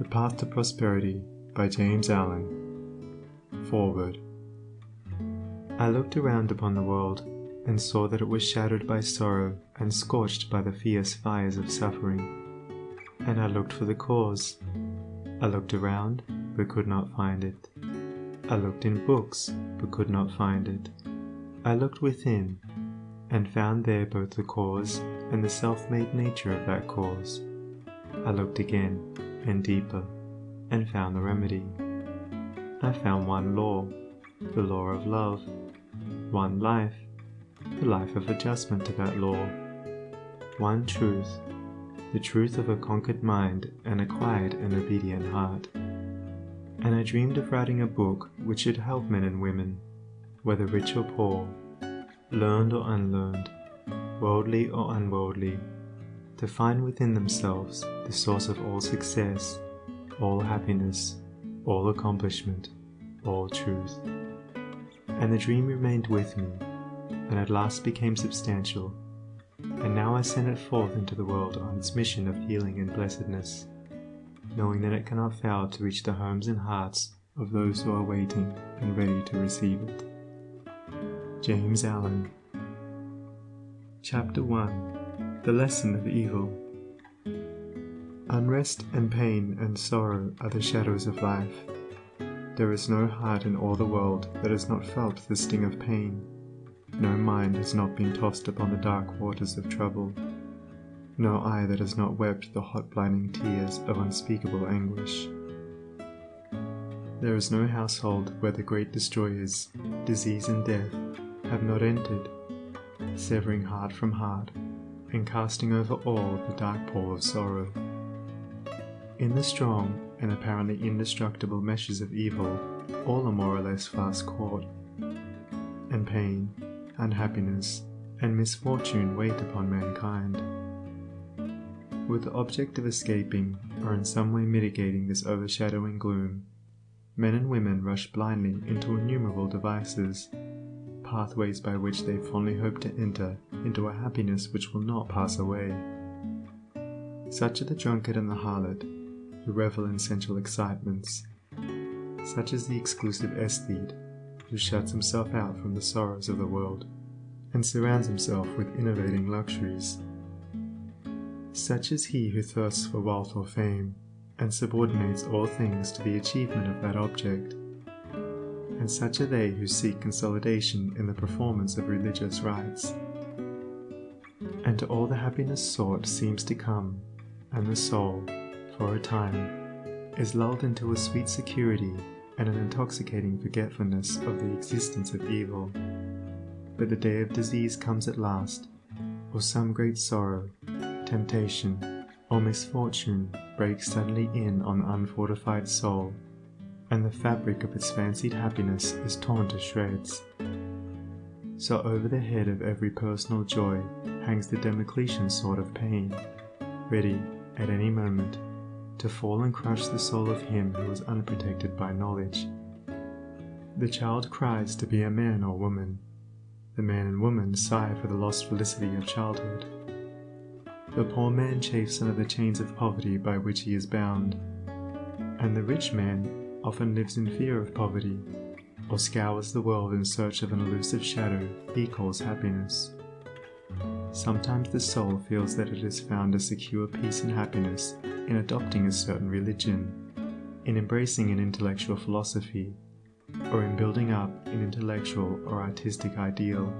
The Path to Prosperity by James Allen. Foreword. I looked around upon the world, and saw that it was shadowed by sorrow and scorched by the fierce fires of suffering. And I looked for the cause. I looked around, but could not find it. I looked in books, but could not find it. I looked within, and found there both the cause and the self-made nature of that cause. I looked again, and deeper, and found the remedy. I found one law, the law of love, one life, the life of adjustment to that law, one truth, the truth of a conquered mind and a quiet and obedient heart. And I dreamed of writing a book which should help men and women, whether rich or poor, learned or unlearned, worldly or unworldly, to find within themselves the source of all success, all happiness, all accomplishment, all truth. And the dream remained with me, and at last became substantial, and now I send it forth into the world on its mission of healing and blessedness, knowing that it cannot fail to reach the homes and hearts of those who are waiting and ready to receive it. James Allen. Chapter 1. The Lesson of Evil. Unrest and pain and sorrow are the shadows of life. There is no heart in all the world that has not felt the sting of pain. No mind has not been tossed upon the dark waters of trouble. No eye that has not wept the hot blinding tears of unspeakable anguish. There is no household where the great destroyers, disease and death, have not entered, severing heart from heart, and casting over all the dark pall of sorrow. In the strong and apparently indestructible meshes of evil, all are more or less fast caught, and pain, unhappiness, and misfortune wait upon mankind. With the object of escaping, or in some way mitigating this overshadowing gloom, men and women rush blindly into innumerable devices, pathways by which they fondly hope to enter into a happiness which will not pass away. Such are the drunkard and the harlot, who revel in sensual excitements. Such is the exclusive aesthete, who shuts himself out from the sorrows of the world, and surrounds himself with innovating luxuries. Such is he who thirsts for wealth or fame, and subordinates all things to the achievement of that object. And such are they who seek consolidation in the performance of religious rites. And to all the happiness sought seems to come, and the soul, for a time, is lulled into a sweet security and an intoxicating forgetfulness of the existence of evil. But the day of disease comes at last, or some great sorrow, temptation, or misfortune breaks suddenly in on the unfortified soul, and the fabric of its fancied happiness is torn to shreds. So over the head of every personal joy hangs the Damocletian sword of pain, ready, at any moment, to fall and crush the soul of him who is unprotected by knowledge. The child cries to be a man or woman. The man and woman sigh for the lost felicity of childhood. The poor man chafes under the chains of poverty by which he is bound, and the rich man often lives in fear of poverty, or scours the world in search of an elusive shadow he calls happiness. Sometimes the soul feels that it has found a secure peace and happiness in adopting a certain religion, in embracing an intellectual philosophy, or in building up an intellectual or artistic ideal.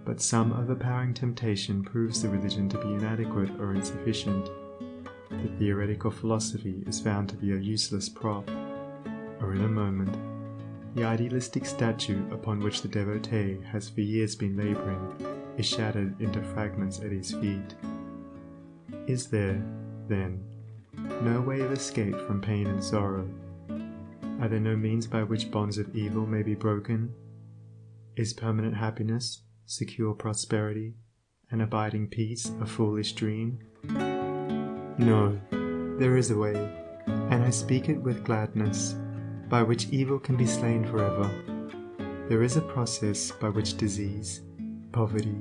But some overpowering temptation proves the religion to be inadequate or insufficient. The theoretical philosophy is found to be a useless prop, or in a moment, the idealistic statue upon which the devotee has for years been laboring is shattered into fragments at his feet. Is there, then, no way of escape from pain and sorrow? Are there no means by which bonds of evil may be broken? Is permanent happiness, secure prosperity, and abiding peace a foolish dream? No, there is a way, and I speak it with gladness, by which evil can be slain forever. There is a process by which disease, poverty,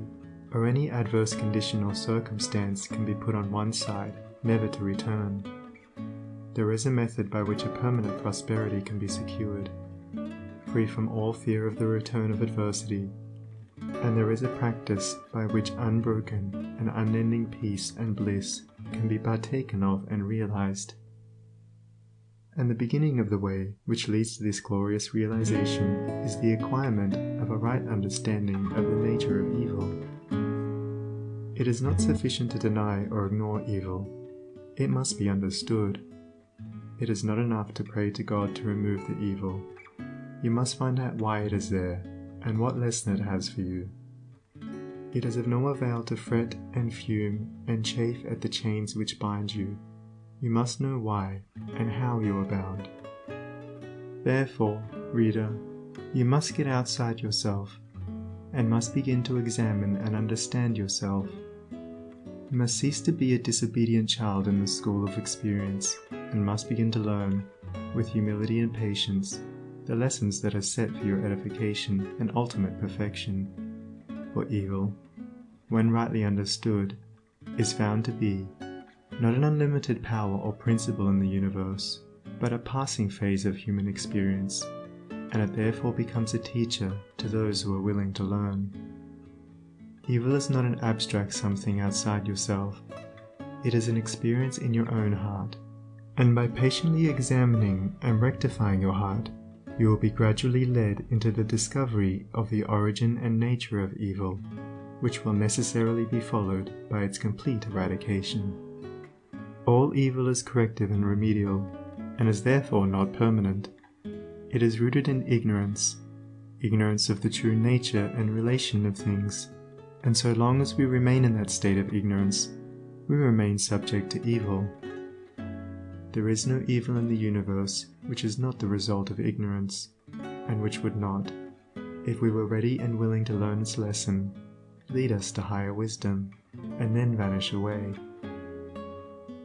or any adverse condition or circumstance can be put on one side, never to return. There is a method by which a permanent prosperity can be secured, free from all fear of the return of adversity, and there is a practice by which unbroken and unending peace and bliss can be partaken of and realized. And the beginning of the way which leads to this glorious realization is the acquirement of a right understanding of the nature of evil. It is not sufficient to deny or ignore evil. It must be understood. It is not enough to pray to God to remove the evil. You must find out why it is there, and what lesson it has for you. It is of no avail to fret and fume and chafe at the chains which bind you. You must know why and how you are bound. Therefore, reader, you must get outside yourself, and must begin to examine and understand yourself. You must cease to be a disobedient child in the school of experience, and must begin to learn, with humility and patience, the lessons that are set for your edification and ultimate perfection. For evil, when rightly understood, is found to be not an unlimited power or principle in the universe, but a passing phase of human experience, and it therefore becomes a teacher to those who are willing to learn. Evil is not an abstract something outside yourself. It is an experience in your own heart, and by patiently examining and rectifying your heart, you will be gradually led into the discovery of the origin and nature of evil, which will necessarily be followed by its complete eradication. All evil is corrective and remedial, and is therefore not permanent. It is rooted in ignorance of the true nature and relation of things, and so long as we remain in that state of ignorance, we remain subject to evil. There is no evil in the universe which is not the result of ignorance, and which would not, if we were ready and willing to learn its lesson, lead us to higher wisdom, and then vanish away.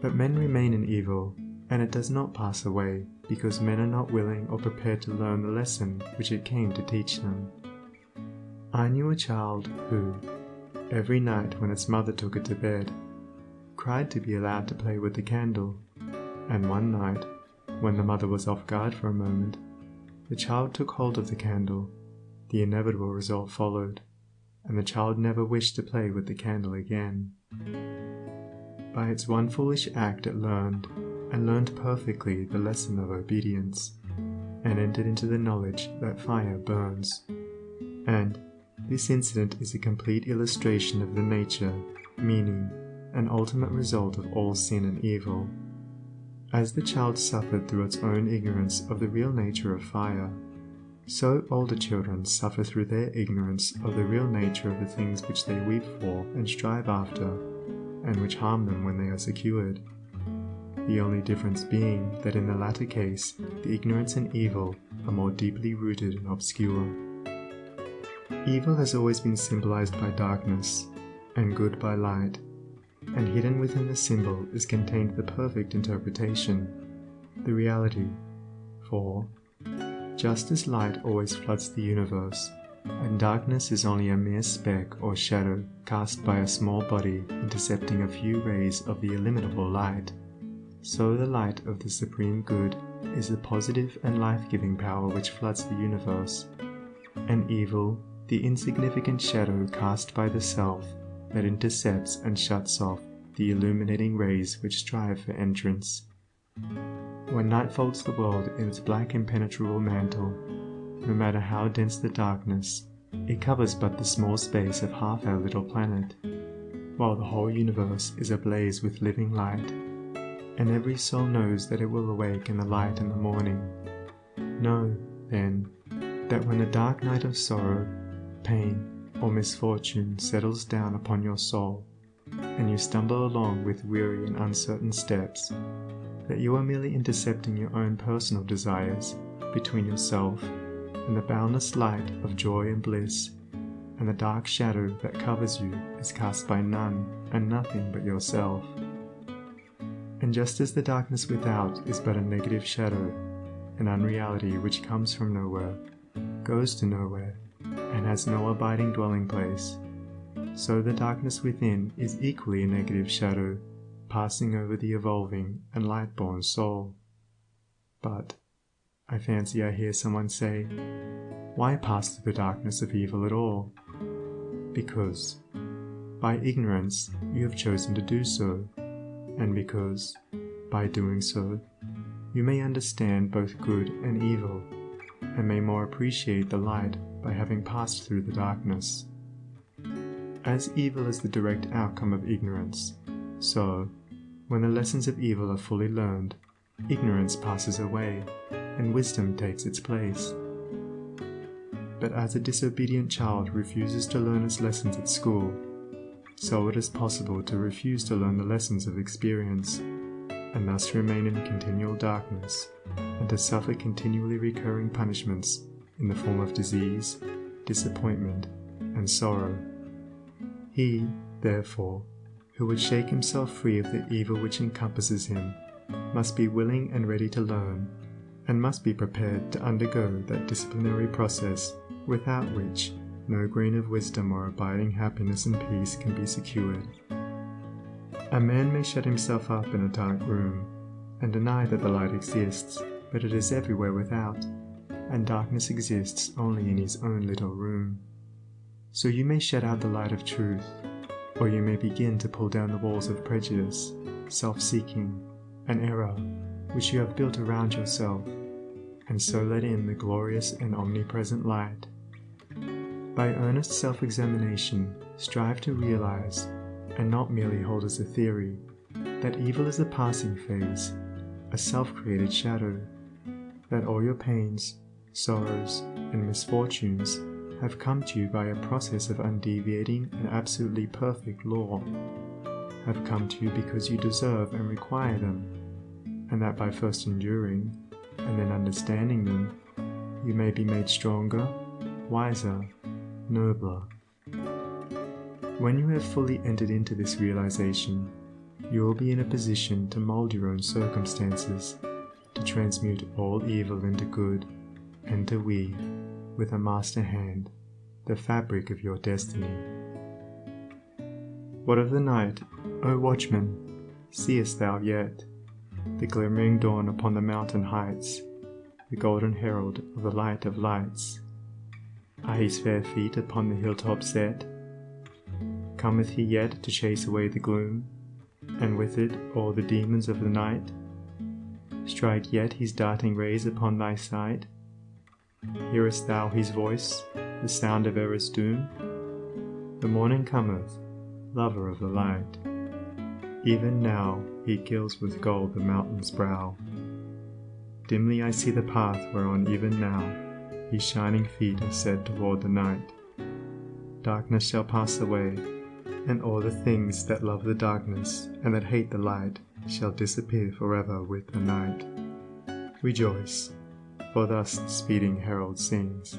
But men remain in evil, and it does not pass away, because men are not willing or prepared to learn the lesson which it came to teach them. I knew a child who, every night when its mother took it to bed, cried to be allowed to play with the candle, and one night, when the mother was off guard for a moment, the child took hold of the candle. The inevitable result followed, and the child never wished to play with the candle again. By its one foolish act it learned perfectly the lesson of obedience, and entered into the knowledge that fire burns. And this incident is a complete illustration of the nature, meaning, and ultimate result of all sin and evil. As the child suffered through its own ignorance of the real nature of fire, so older children suffer through their ignorance of the real nature of the things which they weep for and strive after, and which harm them when they are secured. The only difference being that in the latter case, the ignorance and evil are more deeply rooted and obscure. Evil has always been symbolized by darkness, and good by light, and hidden within the symbol is contained the perfect interpretation, the reality. For, just as light always floods the universe, and darkness is only a mere speck or shadow cast by a small body intercepting a few rays of the illimitable light, so the light of the Supreme Good is the positive and life-giving power which floods the universe, and evil, the insignificant shadow cast by the self that intercepts and shuts off the illuminating rays which strive for entrance. When night folds the world in its black impenetrable mantle, no matter how dense the darkness, it covers but the small space of half our little planet, while the whole universe is ablaze with living light, and every soul knows that it will awake in the light in the morning. Know, then, that when a dark night of sorrow, pain, or misfortune settles down upon your soul, and you stumble along with weary and uncertain steps, that you are merely intercepting your own personal desires between yourself and the boundless light of joy and bliss, and the dark shadow that covers you is cast by none and nothing but yourself. And just as the darkness without is but a negative shadow, an unreality which comes from nowhere, goes to nowhere, and has no abiding dwelling place, so the darkness within is equally a negative shadow, passing over the evolving and light-born soul. But I fancy I hear someone say, why pass through the darkness of evil at all? Because, by ignorance, you have chosen to do so, and because, by doing so, you may understand both good and evil, and may more appreciate the light by having passed through the darkness. As evil is the direct outcome of ignorance, so, when the lessons of evil are fully learned, ignorance passes away, and wisdom takes its place. But as a disobedient child refuses to learn its lessons at school, so it is possible to refuse to learn the lessons of experience, and thus remain in continual darkness, and to suffer continually recurring punishments in the form of disease, disappointment, and sorrow. He, therefore, who would shake himself free of the evil which encompasses him, must be willing and ready to learn, and must be prepared to undergo that disciplinary process without which no grain of wisdom or abiding happiness and peace can be secured. A man may shut himself up in a dark room, and deny that the light exists, but it is everywhere without, and darkness exists only in his own little room. So you may shut out the light of truth, or you may begin to pull down the walls of prejudice, self-seeking, and error which you have built around yourself, and so let in the glorious and omnipresent light. By earnest self-examination, strive to realize, and not merely hold as a theory, that evil is a passing phase, a self-created shadow, that all your pains, sorrows, and misfortunes have come to you by a process of undeviating and absolutely perfect law, have come to you because you deserve and require them, and that by first enduring, and then understanding them, you may be made stronger, wiser, nobler. When you have fully entered into this realization, you will be in a position to mold your own circumstances, to transmute all evil into good, and to weave, with a master hand, the fabric of your destiny. What of the night, O watchman, seest thou yet? The glimmering dawn upon the mountain heights, the golden herald of the light of lights. Are his fair feet upon the hilltop set? Cometh he yet to chase away the gloom, and with it all the demons of the night? Strike yet his darting rays upon thy sight? Hearest thou his voice, the sound of error's doom? The morning cometh, lover of the light. Even now he gilds with gold the mountain's brow. Dimly I see the path whereon even now his shining feet are set toward the night. Darkness shall pass away, and all the things that love the darkness and that hate the light shall disappear forever with the night. Rejoice, for thus the speeding herald sings.